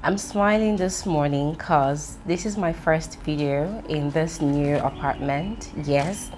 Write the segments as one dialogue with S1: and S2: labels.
S1: I'm smiling this morning because this is my first video in this new apartment. Yes,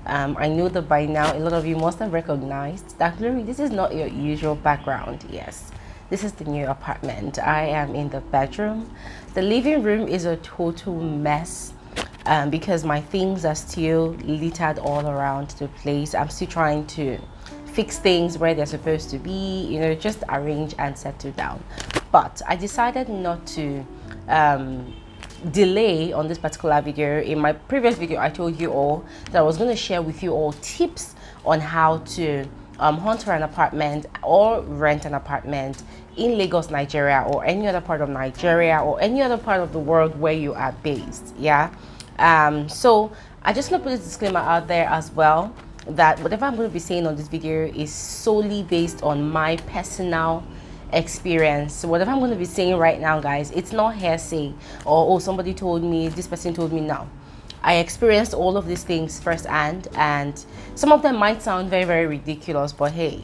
S1: I know that by now a lot of you must have recognized that Glory, this is not your usual background. Yes, this is the new apartment. I am in the bedroom. The living room is a total mess because my things are still littered all around the place. I'm still trying to fix things where they're supposed to be, just arrange and settle down. But I decided not to delay on this particular video. In my previous video, I told you all that I was going to share with you all tips on how to hunt for an apartment or rent an apartment in Lagos, Nigeria, or any other part of Nigeria or any other part of the world where you are based. So I just want to put this disclaimer out there as well, that whatever I'm going to be saying on this video is solely based on my personal experience. So whatever I'm going to be saying right now, guys, it's not hearsay or oh, somebody told me, this person told me. No, I experienced all of these things firsthand, and some of them might sound very, very ridiculous, but hey,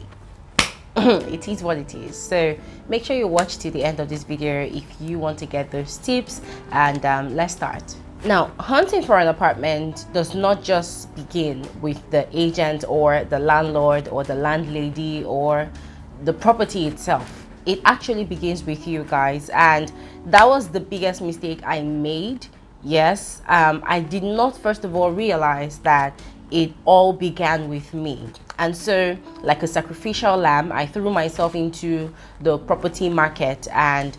S1: it is what it is. So make sure you watch to the end of this video if you want to get those tips, and let's start. Now, hunting for an apartment does not just begin with the agent or the landlord or the landlady or the property itself. It actually begins with you guys, and that was the biggest mistake I made. Yes, I did not first of all realize that it all began with me, and so like a sacrificial lamb, I threw myself into the property market, and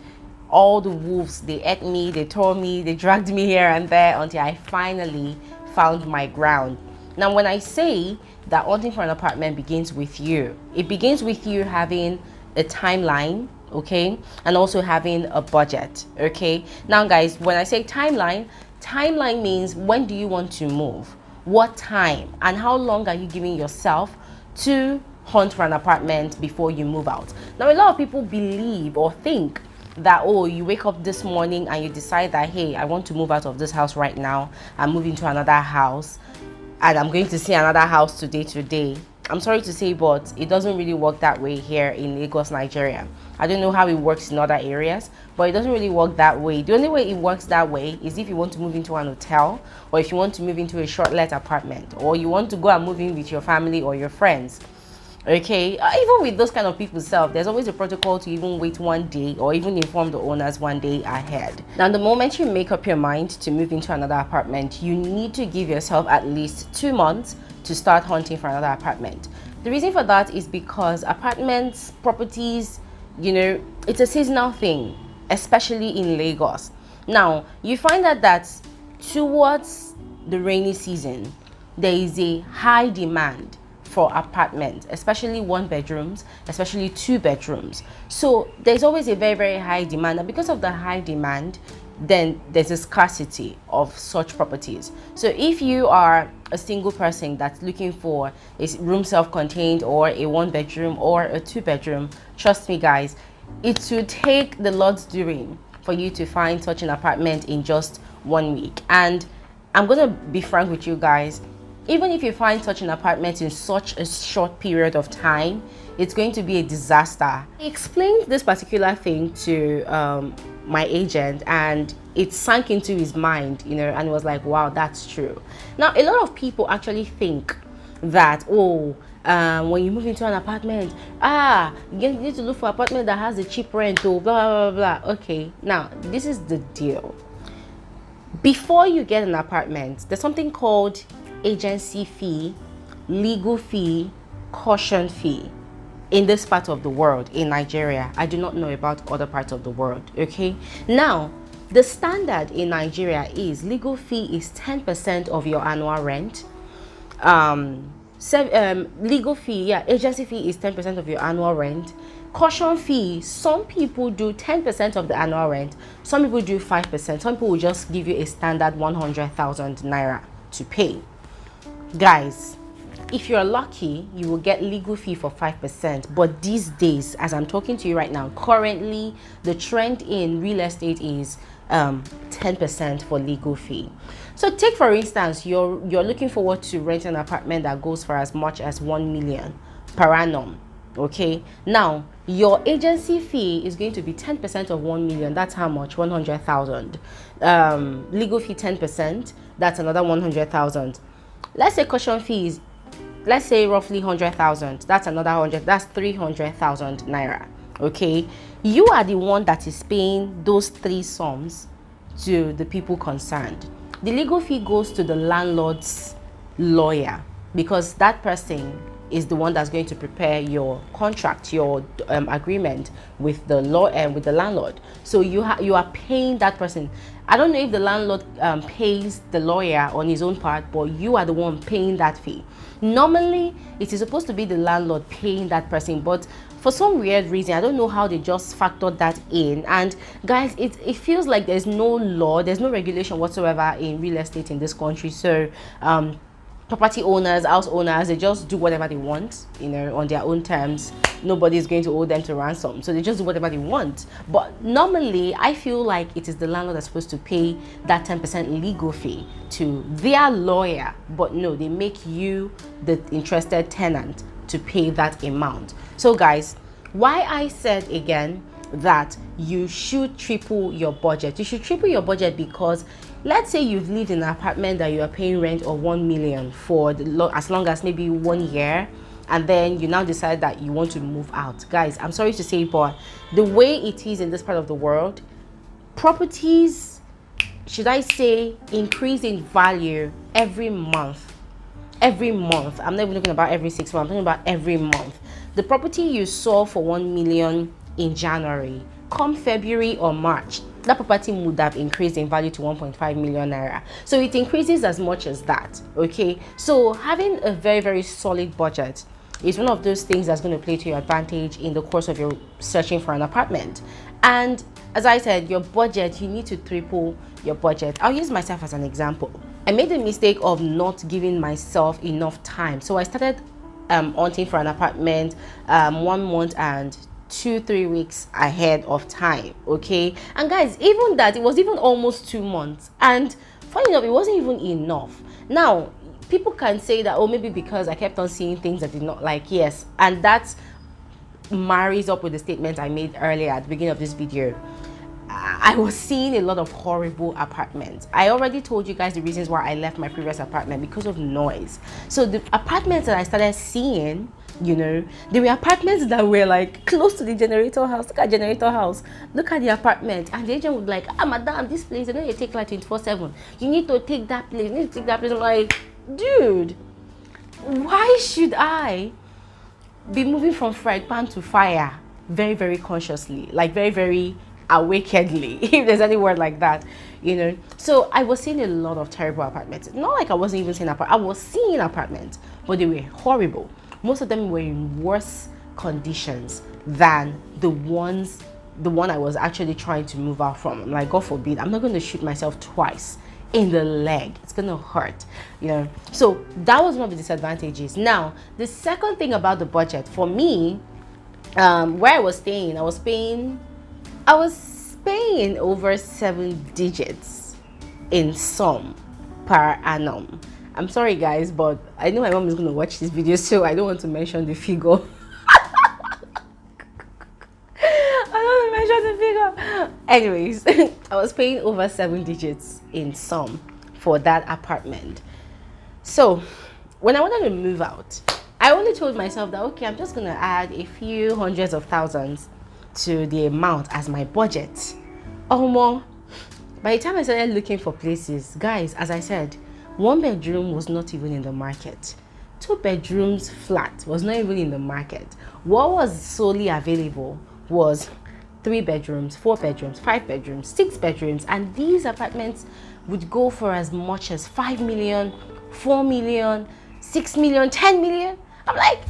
S1: all the wolves, they ate me, they tore me, they dragged me here and there until I finally found my ground. Now, when I say that hunting for an apartment begins with you, it begins with you having a timeline, okay, and also having a budget, okay. Now guys, when I say timeline means when do you want to move, what time, and how long are you giving yourself to hunt for an apartment before you move out. Now, a lot of people believe or think that, oh, you wake up this morning and you decide that, hey, I want to move out of this house right now, I'm moving to another house, and I'm going to see another house today. I'm sorry to say, but it doesn't really work that way here in Lagos, Nigeria. I don't know how it works in other areas, but it doesn't really work that way. The only way it works that way is if you want to move into an hotel, or if you want to move into a short-let apartment, or you want to go and move in with your family or your friends. Okay, even with those kind of people self, there's always a protocol to even wait one day or even inform the owners one day ahead. Now, the moment you make up your mind to move into another apartment, you need to give yourself at least 2 months to start hunting for another apartment. The reason for that is because apartments, properties, it's a seasonal thing, especially in Lagos. Now, you find that towards the rainy season, there is a high demand for apartments, especially 1 bedrooms, especially 2 bedrooms. So there's always a very, very high demand, and because of the high demand, then there's a scarcity of such properties. So if you are a single person that's looking for a room self-contained or a 1 bedroom or a 2 bedroom, trust me guys, it will take the Lord's doing for you to find such an apartment in just 1 week. And I'm gonna be frank with you guys, even if you find such an apartment in such a short period of time, it's going to be a disaster. I explained this particular thing to my agent, and it sank into his mind, and it was like, wow, that's true. Now, a lot of people actually think that, oh, when you move into an apartment, you need to look for an apartment that has a cheap rent, oh, blah, blah, blah. Okay, now, this is the deal. Before you get an apartment, there's something called agency fee, legal fee, caution fee in this part of the world, in Nigeria. I do not know about other parts of the world, okay. Now, the standard in Nigeria is legal fee is 10% of your annual rent. Legal fee, agency fee is 10% of your annual rent. Caution fee, some people do 10% of the annual rent, some people do 5%, some people will just give you a standard 100,000 naira to pay. Guys, if you're lucky, you will get legal fee for 5%, but these days, as I'm talking to you right now, currently the trend in real estate is 10% for legal fee. So take for instance, you're looking forward to rent an apartment that goes for as much as 1 million per annum. Okay, now your agency fee is going to be 10% of 1 million. That's how much? 100,000. Legal fee 10%, that's another 100,000. Let's say caution fees, let's say roughly 100,000, that's another 100, that's 300,000 naira. Okay, you are the one that is paying those three sums to the people concerned. The legal fee goes to the landlord's lawyer, because that person is the one that's going to prepare your contract, your agreement with the law and with the landlord. So you are paying that person. I don't know if the landlord pays the lawyer on his own part, but you are the one paying that fee. Normally it is supposed to be the landlord paying that person, but for some weird reason, I don't know how they just factored that in. And guys, it feels like there's no law, there's no regulation whatsoever in real estate in this country. So property owners, house owners, they just do whatever they want, you know, on their own terms. Nobody's going to owe them to ransom, so they just do whatever they want. But normally I feel like it is the landlord that's supposed to pay that 10% legal fee to their lawyer, but no, they make you, the interested tenant, to pay that amount. So guys, why I said again that you should triple your budget. You should triple your budget because let's say you've lived in an apartment that you are paying rent of 1 million for as long as maybe 1 year, and then you now decide that you want to move out. Guys, I'm sorry to say, but the way it is in this part of the world, properties, should I say, increase in value every month. Every month. I'm not even looking about every 6 months, I'm talking about every month. The property you saw for 1 million in January, come February or March, that property would have increased in value to 1.5 million naira. So it increases as much as that. Okay, so having a very, very solid budget is one of those things that's going to play to your advantage in the course of your searching for an apartment. And as I said, your budget, you need to triple your budget. I'll use myself as an example. I made the mistake of not giving myself enough time, so I started hunting for an apartment 1 month and 2-3 weeks ahead of time. Okay, and guys, even that, it was even almost 2 months, and funny enough, it wasn't even enough. Now people can say that, oh, maybe because I kept on seeing things I did not like. Yes, and that marries up with the statement I made earlier at the beginning of this video. I was seeing a lot of horrible apartments. I already told you guys the reasons why I left my previous apartment, because of noise. So the apartments that I started seeing, you know, there were apartments that were like close to the generator house. Look at generator house, look at the apartment, and the agent would be like, ah, madam, this place, you know, you take like 24/7, you need to take that place, you need to take that place. I'm like, dude, why should I be moving from fry pan to fire very, very consciously, like very, very awakenedly, if there's any word like that, you know? So I was seeing a lot of terrible apartments. Not like I wasn't even seeing apartments, I was seeing apartments, but they were horrible. Most of them were in worse conditions than the one I was actually trying to move out from. I'm like, God forbid, I'm not going to shoot myself twice in the leg, it's gonna hurt, you know. So that was one of the disadvantages. Now the second thing about the budget for me, where I was staying, I was paying over 7 digits in sum per annum. I'm sorry guys, but I know my mom is going to watch this video, so I don't want to mention the figure. I don't want to mention the figure. Anyways, I was paying over 7 digits in sum for that apartment. So when I wanted to move out, I only told myself that, okay, I'm just going to add a few hundreds of thousands to the amount as my budget. Or more. By the time I started looking for places, guys, as I said, 1 bedroom was not even in the market. 2 bedrooms flat was not even in the market. What was solely available was 3 bedrooms, 4 bedrooms, 5 bedrooms, 6 bedrooms, and these apartments would go for as much as 5 million, 4 million, 6 million, 10 million. I'm like,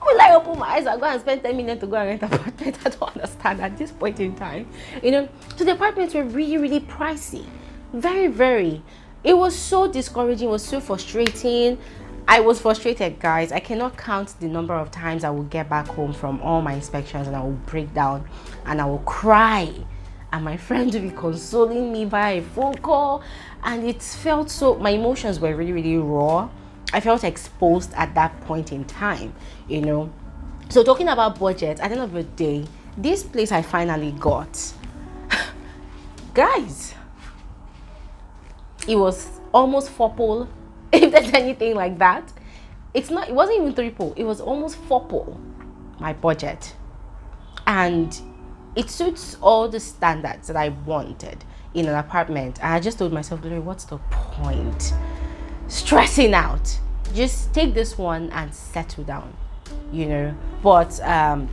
S1: will I open my eyes and go and spend 10 million to go and rent an apartment? I don't understand at this point in time, you know. So the apartments were really, really pricey, very, very. It was so discouraging, it was so frustrating. I was frustrated, guys. I cannot count the number of times I would get back home from all my inspections and I will break down and I will cry, and my friend will be consoling me via a phone call, and it felt so, my emotions were really, really raw. I felt exposed at that point in time, you know. So talking about budget, at the end of the day, this place I finally got, guys, it was almost 4-pole, if there's anything like that. It wasn't even 3-pole, it was almost 4-pole, my budget. And it suits all the standards that I wanted in an apartment. And I just told myself, Glory, what's the point stressing out? Just take this one and settle down, you know. But I'm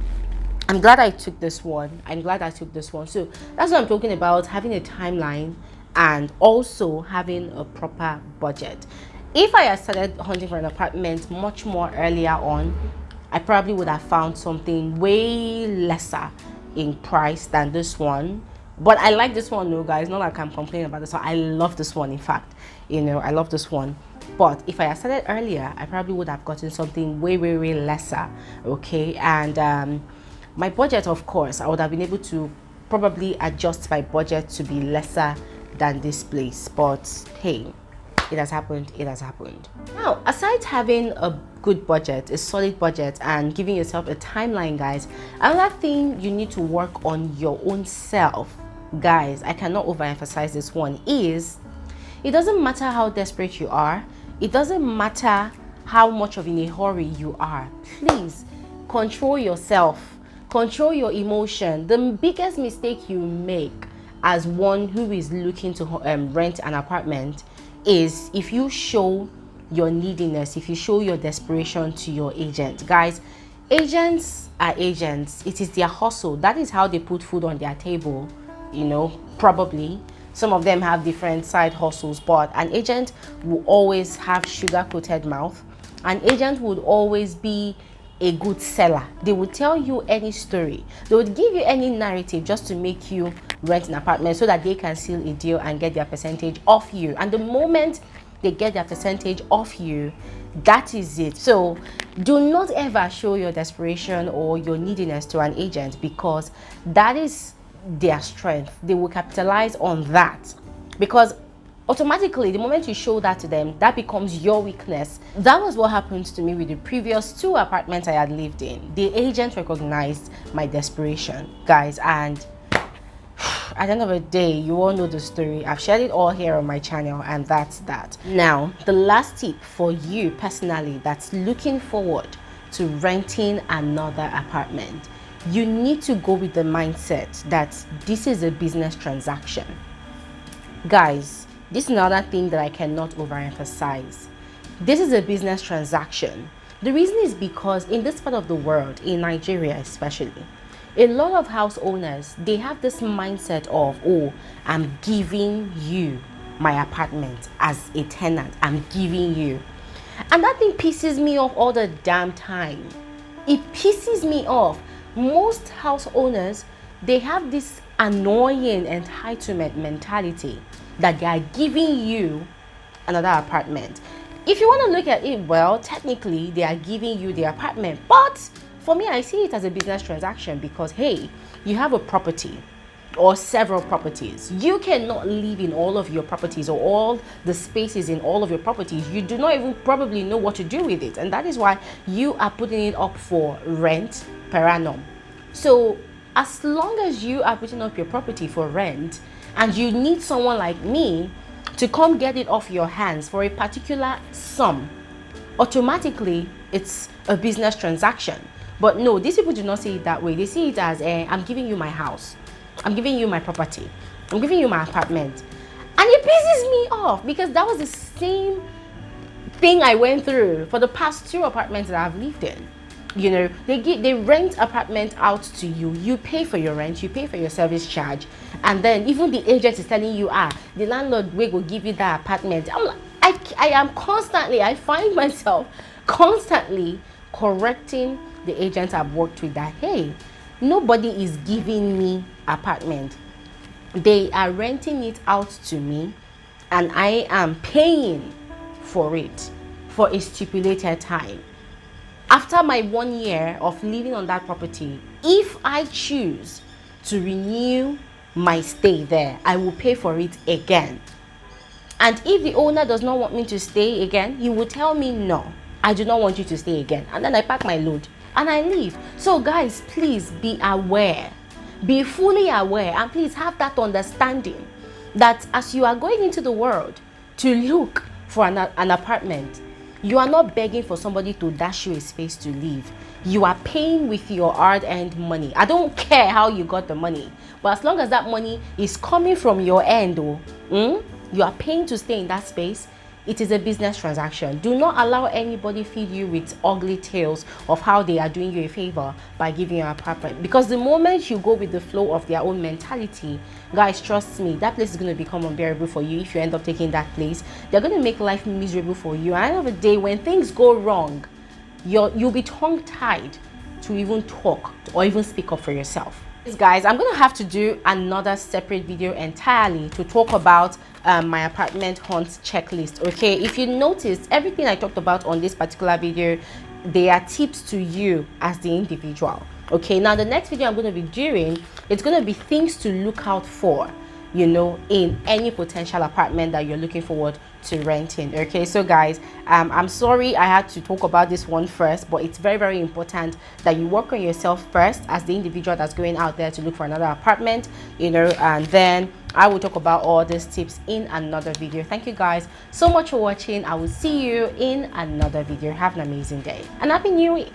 S1: glad I took this one. So that's what I'm talking about, having a timeline and also having a proper budget. If I had started hunting for an apartment much more earlier on, I probably would have found something way lesser in price than this one. But I like this one though, guys. Not like I'm complaining about this one. I love this one, in fact. You know, I love this one. But if I had started earlier, I probably would have gotten something way lesser. Okay. And my budget, of course, I would have been able to probably adjust my budget to be lesser than this place. But hey, it has happened. Now, aside having a good budget, a solid budget, and giving yourself a timeline, guys, another thing you need to work on your own self, guys, I cannot overemphasize this one, is it doesn't matter how desperate you are, it doesn't matter how much of in a hurry you are, please control yourself, control your emotion. The biggest mistake you make as one who is looking to rent an apartment is if you show your neediness, if you show your desperation to your agent. Guys, agents are agents. It is their hustle. That is how they put food on their table, you know. Probably some of them have different side hustles, but an agent will always have sugar-coated mouth. An agent would always be a good seller. They would tell you any story, they would give you any narrative just to make you rent an apartment so that they can seal a deal and get their percentage off you. And the moment they get their percentage off you, that is it. So do not ever show your desperation or your neediness to an agent, because that is their strength. They will capitalize on that, because automatically the moment you show that to them, that becomes your weakness. That was what happened to me with the previous 2 apartments I had lived in. The agent recognized my desperation, guys, and at the end of the day, you all know the story. I've shared it all here on my channel, and that's that. Now, the last tip for you personally that's looking forward to renting another apartment, you need to go with the mindset that this is a business transaction. Guys, this is another thing that I cannot overemphasize. This is a business transaction. The reason is because in this part of the world, in Nigeria especially, a lot of house owners, they have this mindset of, oh, I'm giving you my apartment as a tenant. I'm giving you. And that thing pisses me off all the damn time. It pisses me off. Most house owners, they have this annoying entitlement mentality that they are giving you another apartment. If you want to look at it, well, technically they are giving you the apartment, but for me, I see it as a business transaction, because hey, you have a property or several properties. You cannot live in all of your properties or all the spaces in all of your properties. You do not even probably know what to do with it, and that is why you are putting it up for rent per annum. So as long as you are putting up your property for rent and you need someone like me to come get it off your hands for a particular sum, automatically it's a business transaction. But no, these people do not see it that way. They see it as, I'm giving you my house, I'm giving you my property, I'm giving you my apartment. And it pisses me off, because that was the same thing I went through for the past 2 apartments that I've lived in. You know, they rent apartment out to you. You pay for your rent, you pay for your service charge, and then even the agent is telling you, the landlord will give you that apartment. I'm like, I find myself constantly correcting the agents I've worked with that, hey, nobody is giving me apartment. They are renting it out to me, and I am paying for it for a stipulated time. After my 1 year of living on that property, if I choose to renew my stay there, I will pay for it again. And if the owner does not want me to stay again, he will tell me, no, I do not want you to stay again. And then I pack my load. and I leave. So guys, please be aware, be fully aware, and please have that understanding that as you are going into the world to look for an apartment, you are not begging for somebody to dash you a space to live. You are paying with your hard-earned money. I don't care how you got the money, but as long as that money is coming from your end, you are paying to stay in that space. It is a business transaction. Do not allow anybody feed you with ugly tales of how they are doing you a favor by giving you an apartment. Because the moment you go with the flow of their own mentality, guys, trust me, that place is going to become unbearable for you. If you end up taking that place, they're going to make life miserable for you. And at the end of the day, when things go wrong, you'll be tongue-tied to even talk or even speak up for yourself. Guys, I'm gonna have to do another separate video entirely to talk about my apartment hunt checklist. Okay, if you notice, everything I talked about on this particular video, they are tips to you as the individual. Okay, now the next video I'm going to be doing, it's going to be things to look out for, you know, in any potential apartment that you're looking forward to renting. Okay, so guys, I'm sorry I had to talk about this one first, but it's very, very important that you work on yourself first as the individual that's going out there to look for another apartment, you know, and then I will talk about all these tips in another video. Thank you guys so much for watching. I will see you in another video. Have an amazing day and happy new week.